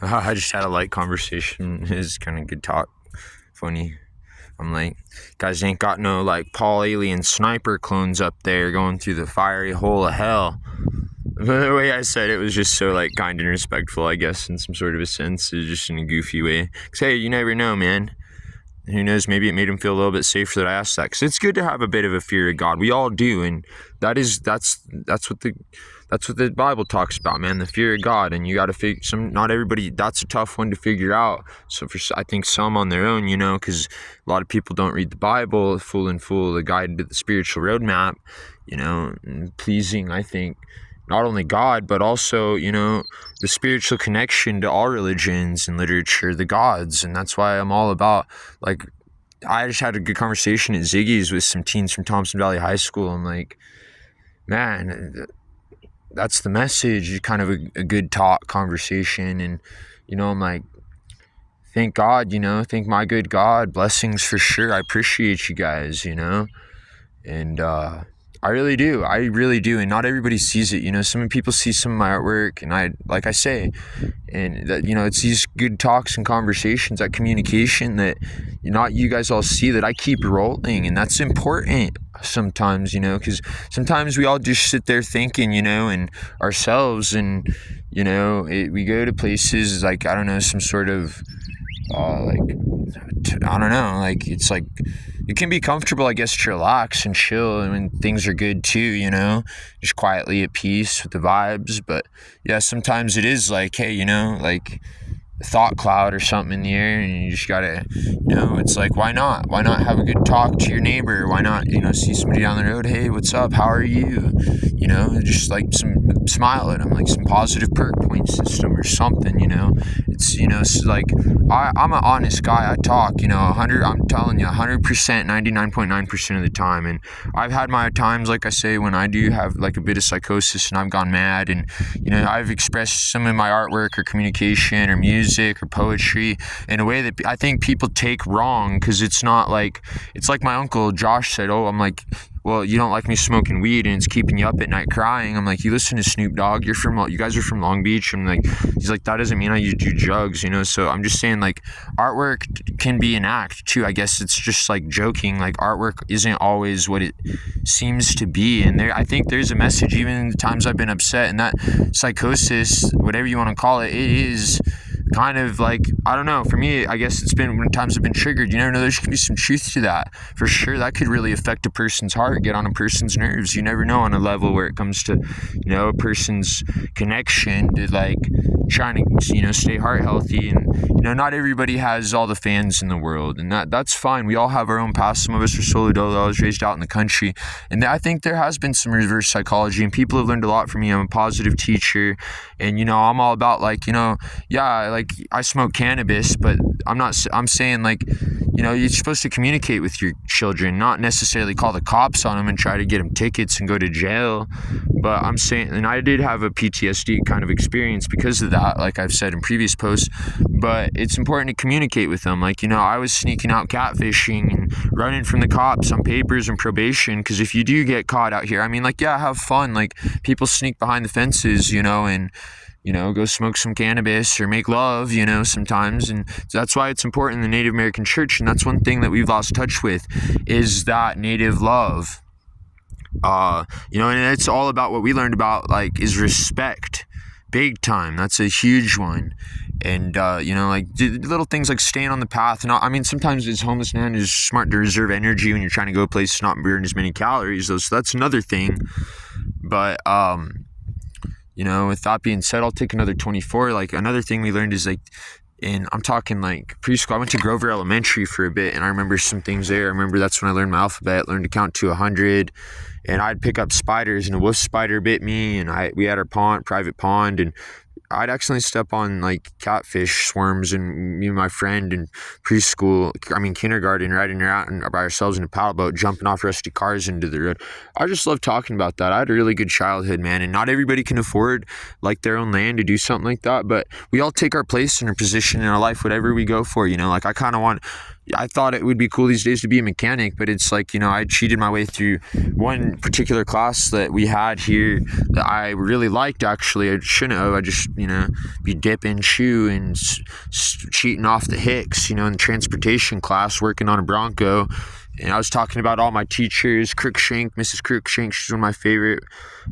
I just had a light conversation. It was kind of good talk. Funny. I'm like, guys ain't got no like Paul Alien sniper clones up there going through the fiery hole of hell. But the way I said it was just so like kind and respectful, I guess, in some sort of a sense. It was just in a goofy way. Cause hey, you never know, man. Who knows? Maybe it made him feel a little bit safer that I asked that. Cause it's good to have a bit of a fear of God. We all do, and that's what the Bible talks about, man. The fear of God, and you got to figure not everybody. That's a tough one to figure out. So I think some on their own, because a lot of people don't read the Bible full and full, the guide to the spiritual roadmap, and pleasing, I think, not only God, but also, the spiritual connection to all religions and literature, the gods. And that's why I'm all about, like, I just had a good conversation at Ziggy's with some teens from Thompson Valley High School. I'm like, man, that's the message, kind of a good talk conversation. And, I'm like, thank God, thank my good God, blessings for sure. I appreciate you guys, and, I really do. And not everybody sees it. Some people see some of my artwork, and like I say, and that, it's these good talks and conversations, that communication that not you guys all see, that I keep rolling. And that's important sometimes, because sometimes we all just sit there thinking, and ourselves, and, we go to places like, I don't know, some sort of, I don't know, like, it's like, it can be comfortable, I guess, to relax and chill, and when things are good too, just quietly at peace with the vibes. But yeah, sometimes it is like, hey, like a thought cloud or something in the air, and you just gotta, it's like, why not have a good talk to your neighbor? Why not, see somebody down the road, hey, what's up, how are you, just like smile at them, like some positive perk point system or something. It's like, I'm an honest guy. I talk, 100, I'm telling you, 100%, 99.9% of the time. And I've had my times, like I say, when I do have like a bit of psychosis and I've gone mad, and, I've expressed some of my artwork or communication or music or poetry in a way that I think people take wrong, because it's not like, it's like my uncle Josh said, I'm like, well, you don't like me smoking weed and it's keeping you up at night crying. I'm like, you listen to Snoop Dogg, you guys are from Long Beach. I'm like, he's like, that doesn't mean I do drugs, so I'm just saying, like, artwork can be an act too. I guess it's just like joking, like artwork isn't always what it seems to be. And I think there's a message, even in the times I've been upset, and that psychosis, whatever you want to call it, it is kind of like, I don't know, for me, I guess it's been when times have been triggered, you never know, there can be some truth to that, for sure. That could really affect a person's heart, get on a person's nerves. You never know on a level where it comes to, a person's connection to, like, trying to, stay heart healthy. And, not everybody has all the fans in the world, and that's fine. We all have our own past. Some of us are solo dolo. I was raised out in the country, and I think there has been some reverse psychology, and people have learned a lot from me. I'm a positive teacher, and, I'm all about, like, yeah, like, I smoke cannabis, but I'm saying, like, you're supposed to communicate with your children, not necessarily call the cops on them and try to get them tickets and go to jail. But I'm saying, and I did have a PTSD kind of experience because of that, like I've said in previous posts, but it's important to communicate with them. Like, I was sneaking out catfishing and running from the cops on papers and probation, because if you do get caught out here, I mean, like, yeah, have fun. Like, people sneak behind the fences, and go smoke some cannabis or make love, sometimes. And that's why it's important in the Native American church. And that's one thing that we've lost touch with, is that Native love. And it's all about what we learned about, like, is respect. Big time. That's a huge one. And, like, little things like staying on the path. And I mean, sometimes as homeless man, it's smart to reserve energy when you're trying to go places, not burn as many calories. So that's another thing. But, with that being said, I'll take another 24. Like, another thing we learned is, like, and I'm talking like preschool. I went to Grover Elementary for a bit, and I remember some things there. I remember that's when I learned my alphabet, learned to count to 100, and I'd pick up spiders, and a wolf spider bit me, and we had our private pond, and I'd accidentally step on like catfish swarms, and me and my friend in kindergarten, riding around by ourselves in a paddle boat, jumping off rusty cars into the road. I just love talking about that. I had a really good childhood, man, and not everybody can afford like their own land to do something like that, but we all take our place and our position in our life, whatever we go for, like I thought it would be cool these days to be a mechanic, but it's like, I cheated my way through one particular class that we had here that I really liked. Actually, I shouldn't have. I just be dipping, chewing, cheating off the Hicks, in the transportation class, working on a Bronco. And I was talking about all my teachers, Crookshank, Mrs. Crookshank, she's one of my favorite,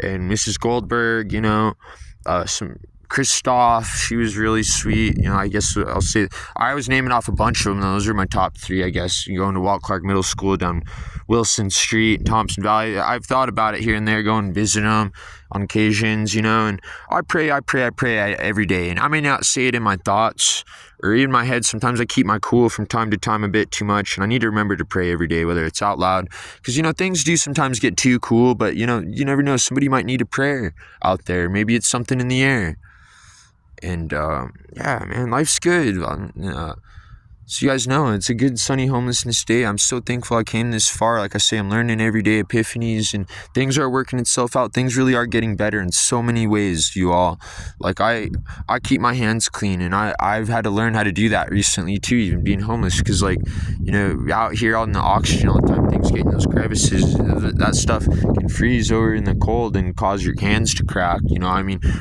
and Mrs. Goldberg, some Christoph, she was really sweet. I guess I'll say I was naming off a bunch of them. Those are my top three, I guess. Going to Walt Clark Middle School down Wilson Street, Thompson Valley. I've thought about it here and there, going and visit them on occasions, and I pray every day. And I may not say it in my thoughts or in my head. Sometimes I keep my cool from time to time a bit too much, and I need to remember to pray every day, whether it's out loud, because things do sometimes get too cool, but you never know, somebody might need a prayer out there. Maybe it's something in the air. And yeah, man, life's good. So you guys know, it's a good sunny homelessness day. I'm so thankful I came this far. Like I say, I'm learning every day, epiphanies, and things are working itself out. Things really are getting better in so many ways, you all. Like I keep my hands clean, and I've had to learn how to do that recently too, even being homeless, because out here out in the oxygen all the time, things get in those crevices, that stuff can freeze over in the cold and cause your hands to crack.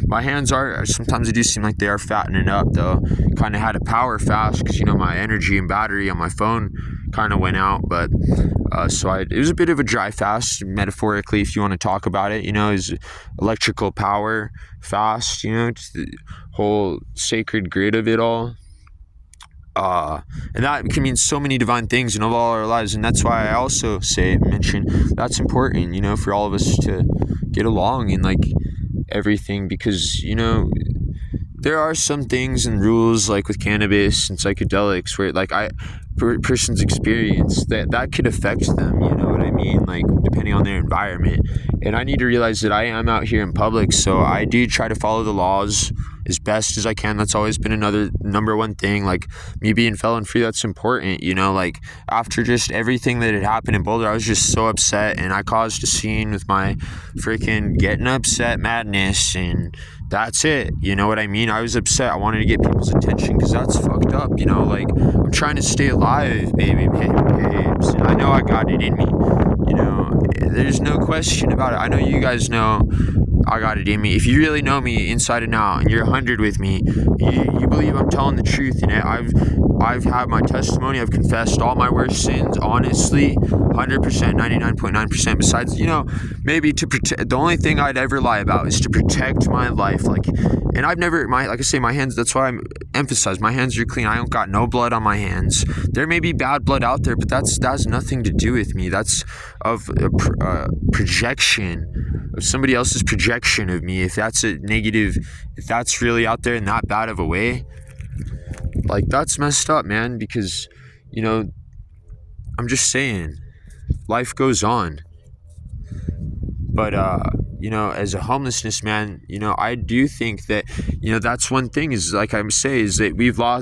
My hands are, sometimes they do seem like they are fattening up though. Kind of had to power fast because my energy and battery on my phone kind of went out, but it was a bit of a dry fast, metaphorically, if you want to talk about it. Is electrical power fast, just the whole sacred grid of it all. And that can mean so many divine things in all our lives, and that's why I also mention that's important, for all of us to get along in everything, because there are some things and rules, like with cannabis and psychedelics, where person's experience that could affect them, you know what I mean, depending on their environment. And I need to realize that I am out here in public, so I do try to follow the laws as best as I can. That's always been another number one thing, me being felon free. That's important, after just everything that had happened in Boulder, I was just so upset, and I caused a scene with my freaking getting upset madness, and that's it, you know what I mean? I was upset. I wanted to get people's attention, because that's fucked up, I'm trying to stay alive, baby babes, and I know I got it in me, there's no question about it. I know you guys know I got it in me. If you really know me inside and out, and you're 100 with me, you believe I'm telling the truth. I've had my testimony. I've confessed all my worst sins, honestly, 100%, 99.9%. Besides, maybe to protect. The only thing I'd ever lie about is to protect my life. And I've never, like I say, my hands. That's why I emphasize my hands are clean. I don't got no blood on my hands. There may be bad blood out there, but that has nothing to do with me. That's of a projection of somebody else's projection of me. If that's a negative, if that's really out there in that bad of a way, that's messed up, man, because I'm just saying, life goes on. But as a homelessness man, I do think that, that's one thing is, like I say, is that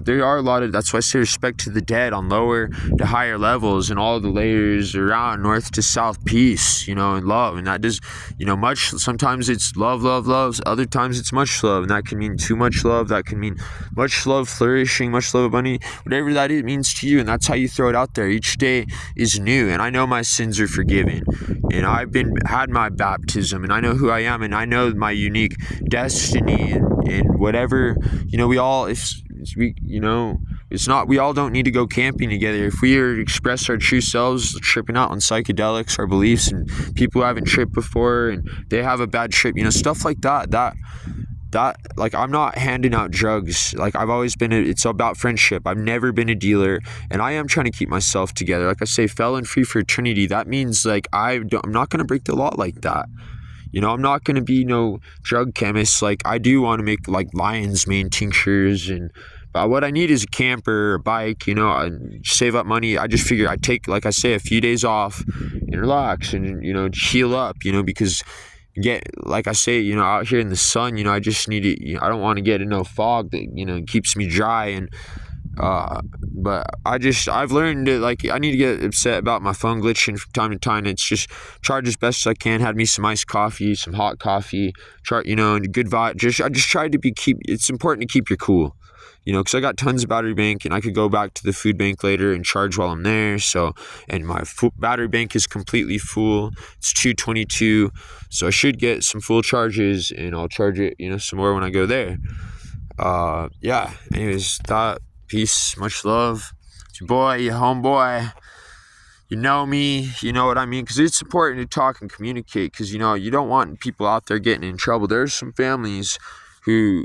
there are a lot of, that's why I say respect to the dead on lower to higher levels and all the layers around north to south, peace, and love. And that does, much, sometimes it's love, other times it's much love. And that can mean too much love. That can mean much love, flourishing, much love, abundant, whatever that it means to you. And that's how you throw it out there. Each day is new. And I know my sins are forgiven. And I've had my baptism, and I know who I am, and I know my unique destiny, and whatever, we all, we all don't need to go camping together. If we are to express our true selves, tripping out on psychedelics, our beliefs, and people who haven't tripped before and they have a bad trip, stuff like that, I'm not handing out drugs. I've always been, it's about friendship. I've never been a dealer, and I am trying to keep myself together. Like I say, felon free for eternity. That means I'm not going to break the law like that. I'm not going to be no drug chemist. I do want to make lion's mane tinctures, and what I need is a camper, a bike, save up money. I just figure I take, like I say, a few days off and relax and, heal up, because like I say, out here in the sun, I just need to, I don't want to get in no fog that, keeps me dry. And But I've learned that, like, I need to get upset about my phone glitching from time to time. It's just charge as best as I can. Had me some iced coffee, some hot coffee, and good vibe. I just tried to it's important to keep your cool, because I got tons of battery bank and I could go back to the food bank later and charge while I'm there. So, and my battery bank is completely full. It's 222. So I should get some full charges and I'll charge it, some more when I go there. Yeah, anyways, peace, much love. It's your boy, your homeboy. You know me, you know what I mean? Because it's important to talk and communicate because, you don't want people out there getting in trouble. There's some families who,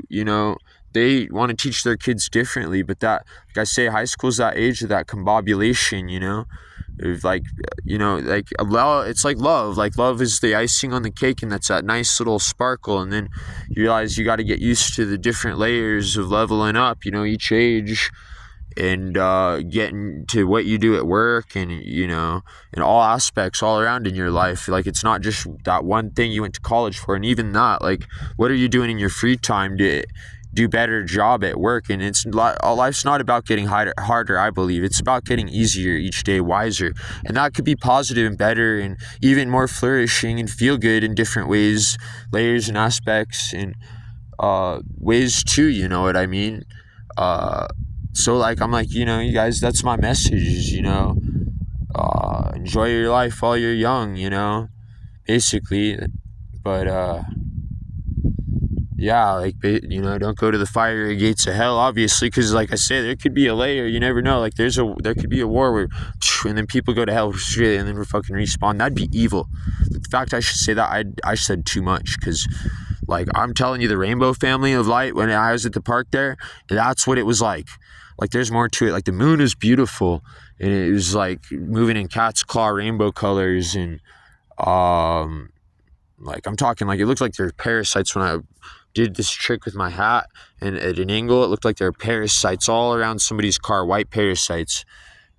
they want to teach their kids differently, but like I say, high school's that age of that combobulation, It's like it's like love. Like, love is the icing on the cake, and that's that nice little sparkle. And then you realize you got to get used to the different layers of leveling up, each age, and getting to what you do at work, and in all aspects all around in your life. Like, it's not just that one thing you went to college for, and even that, like, what are you doing in your free time to do better job at work? And life's not about getting harder, I believe. It's about getting easier each day, wiser, and that could be positive and better and even more flourishing and feel good in different ways, layers and aspects, and ways too, you know what I mean? So, like, I'm like, you guys, that's my message, enjoy your life while you're young, basically. But, yeah, like, don't go to the fiery gates of hell, obviously, because, like I say, there could be a layer, you never know. Like, there could be a war where, and then people go to hell, and then we're fucking respawn. That'd be evil. In fact, I should say that I said too much, because, like, I'm telling you, the rainbow family of light, when I was at the park there, that's what it was like. Like, there's more to it. Like, the moon is beautiful, and it was like moving in cat's claw rainbow colors, and like, I'm talking, like, it looked like there were parasites when I did this trick with my hat, and at an angle it looked like there were parasites all around somebody's car, white parasites.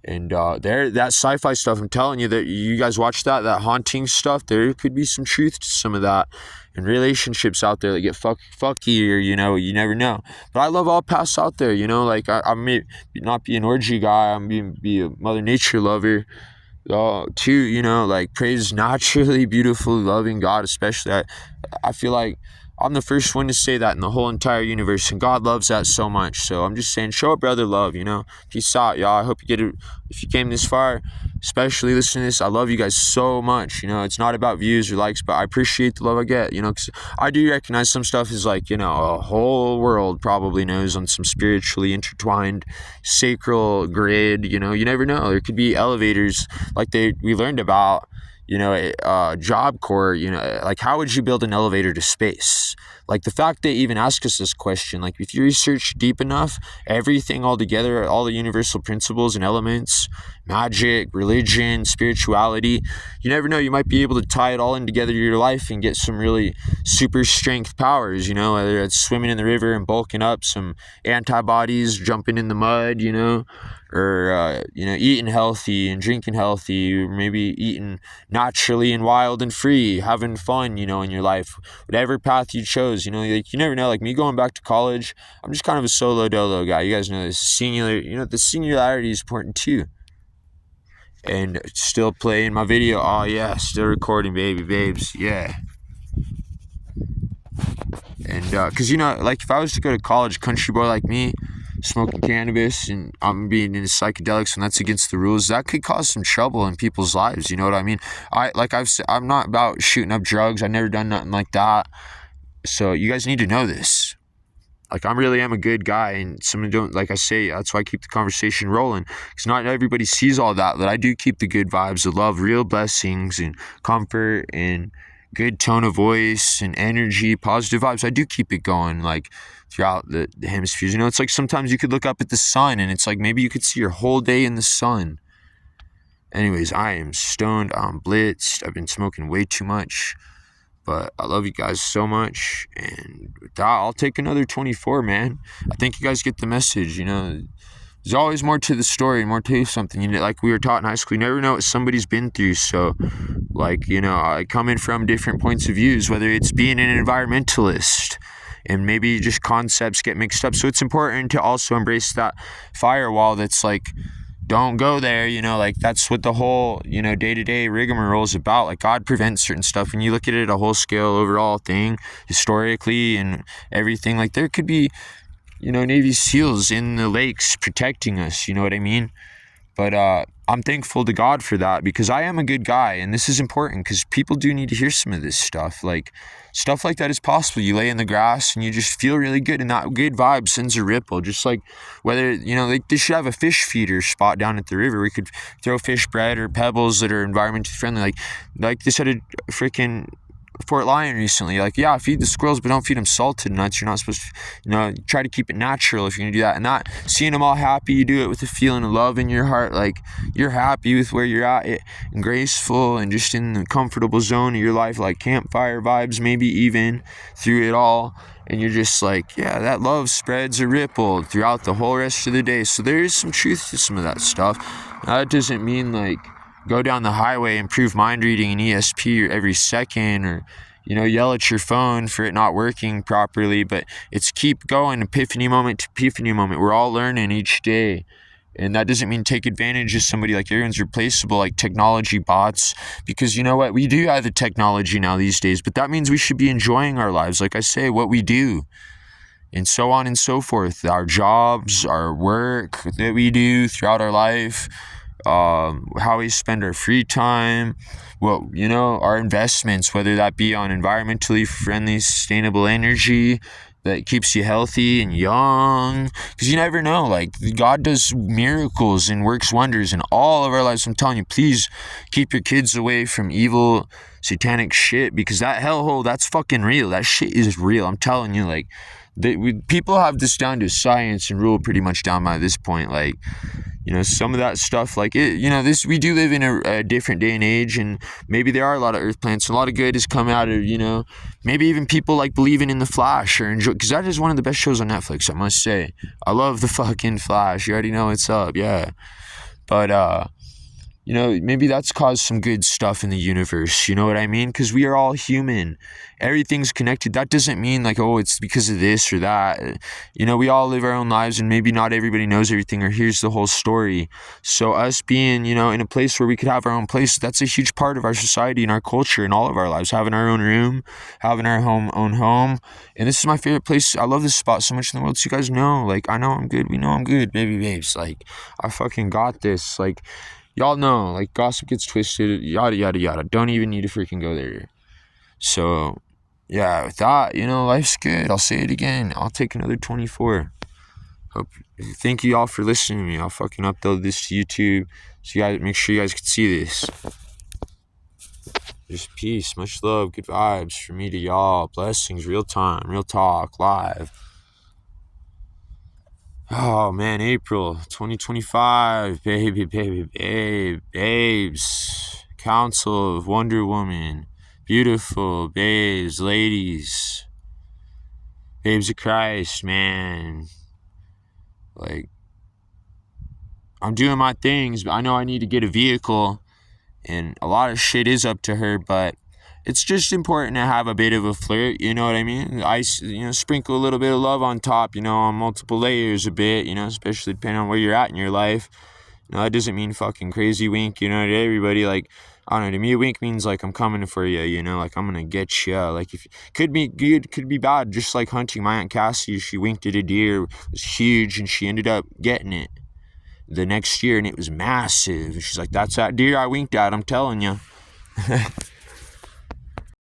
And that sci-fi stuff, I'm telling you, that you guys watch that haunting stuff, there could be some truth to some of that. And relationships out there that get fucky, or, you never know. But I love all paths out there, like, I may not be an orgy guy, I'm be a Mother Nature lover, too, like, praise naturally beautiful, loving God, especially. I feel like I'm the first one to say that in the whole entire universe, and God loves that so much. So I'm just saying, show a brother love, Peace out, y'all. I hope you get it. If you came this far, especially listening to this, I love you guys so much. It's not about views or likes, but I appreciate the love I get, because I do recognize some stuff is like, a whole world probably knows on some spiritually intertwined sacral grid, you never know. There could be elevators like we learned about, Job Corps, like, how would you build an elevator to space? Like, the fact they even ask us this question, like, if you research deep enough, everything all together, all the universal principles and elements, magic, religion, spirituality, you never know, you might be able to tie it all in together to your life and get some really super strength powers, whether it's swimming in the river and bulking up, some antibodies, jumping in the mud, or eating healthy and drinking healthy, or maybe eating naturally and wild and free, having fun, in your life, whatever path you chose, like, you never know. Like, me going back to college, I'm just kind of a solo dolo guy. You guys know this the singularity is important too. And still playing my video. Oh yeah, still recording, babes. Yeah. And because, like, if I was to go to college, country boy like me, smoking cannabis, and I'm being into psychedelics, and that's against the rules, that could cause some trouble in people's lives, you know what I mean? I'm not about shooting up drugs. I've never done nothing like that. So you guys need to know this. Like, I really am a good guy, and some don't, like I say, that's why I keep the conversation rolling, because not everybody sees all that, but I do keep the good vibes of love, real blessings, and comfort, and good tone of voice, and energy, positive vibes. I do keep it going, like, throughout the hemispheres. It's like sometimes you could look up at the sun, and it's like maybe you could see your whole day in the sun. Anyways, I am stoned, I'm blitzed, I've been smoking way too much. But I love you guys so much, and with that, I'll take another 24, man. I think you guys get the message, There's always more to the story, more to something. Like we were taught in high school, you never know what somebody's been through. So, like, I come in from different points of views, whether it's being an environmentalist, and maybe just concepts get mixed up. So it's important to also embrace that firewall that's like, don't go there, like that's what the whole, day-to-day rigmarole is about. Like, God prevents certain stuff. When you look at it, a whole scale overall thing, historically and everything, like there could be, Navy SEALs in the lakes protecting us, you know what I mean? But I'm thankful to God for that, because I am a good guy, and this is important because people do need to hear some of this stuff. Like, stuff like that is possible. You lay in the grass and you just feel really good, and that good vibe sends a ripple. Just like whether, like they should have a fish feeder spot down at the river. We could throw fish bread or pebbles that are environmentally friendly. Like they said at freaking Fort Lyon recently, like, yeah, feed the squirrels, but don't feed them salted nuts. You're not supposed to, try to keep it natural if you're gonna do that. And not seeing them all happy, you do it with a feeling of love in your heart, like you're happy with where you're at, and graceful and just in the comfortable zone of your life, like campfire vibes, maybe even through it all. And you're just like, yeah, that love spreads a ripple throughout the whole rest of the day. So there is some truth to some of that stuff. That doesn't mean like go down the highway, improve mind reading and ESP every second, or yell at your phone for it not working properly. But it's keep going, epiphany moment to epiphany moment. We're all learning each day, and that doesn't mean take advantage of somebody. Like, everyone's replaceable, like technology bots, because you know what, we do have the technology now these days, but that means we should be enjoying our lives, like I say, what we do, and so on and so forth. Our jobs, our work that we do throughout our life, how we spend our free time, our investments, whether that be on environmentally friendly, sustainable energy that keeps you healthy and young, because you never know, like God does miracles and works wonders in all of our lives. I'm telling you, please keep your kids away from evil, satanic shit, because that hellhole, that's fucking real. That shit is real. I'm telling you, like, people have this down to science and rule pretty much down by this point. Like, some of that stuff, like it, we do live in a different day and age, and maybe there are a lot of earth plants, and a lot of good has come out of, maybe even people like believing in the Flash or enjoy, because that is one of the best shows on Netflix, I must say. I love the fucking Flash. You already know what's up, yeah. But maybe that's caused some good stuff in the universe, you know what I mean? Because we are all human. Everything's connected. That doesn't mean like, oh, it's because of this or that. We all live our own lives, and maybe not everybody knows everything or hears the whole story. So us being, in a place where we could have our own place, that's a huge part of our society and our culture and all of our lives. Having our own room, having our own home. And this is my favorite place. I love this spot so much in the world. So you guys know, like, I know I'm good. We know I'm good, baby babes. Like, I fucking got this. Like, y'all know, like, gossip gets twisted, yada, yada, yada. Don't even need to freaking go there. So, yeah, with that, life's good. I'll say it again. I'll take another 24. Thank you all for listening to me. I'll fucking upload this to YouTube, so you guys, make sure you guys can see this. Just peace, much love, good vibes from me to y'all. Blessings, real time, real talk, live. Oh man, April 2025, babes, Council of Wonder Woman, beautiful babes, ladies, babes of Christ, man. Like, I'm doing my things, but I know I need to get a vehicle, and a lot of shit is up to her, but it's just important to have a bit of a flirt, you know what I mean? Sprinkle a little bit of love on top, on multiple layers a bit, especially depending on where you're at in your life. That doesn't mean fucking crazy wink, to everybody. Like, I don't know, to me a wink means like I'm coming for you, like I'm gonna get you. Like, if could be good, could be bad. Just like hunting, my Aunt Cassie, she winked at a deer, it was huge, and she ended up getting it the next year, and it was massive. She's like, that's that deer I winked at, I'm telling you.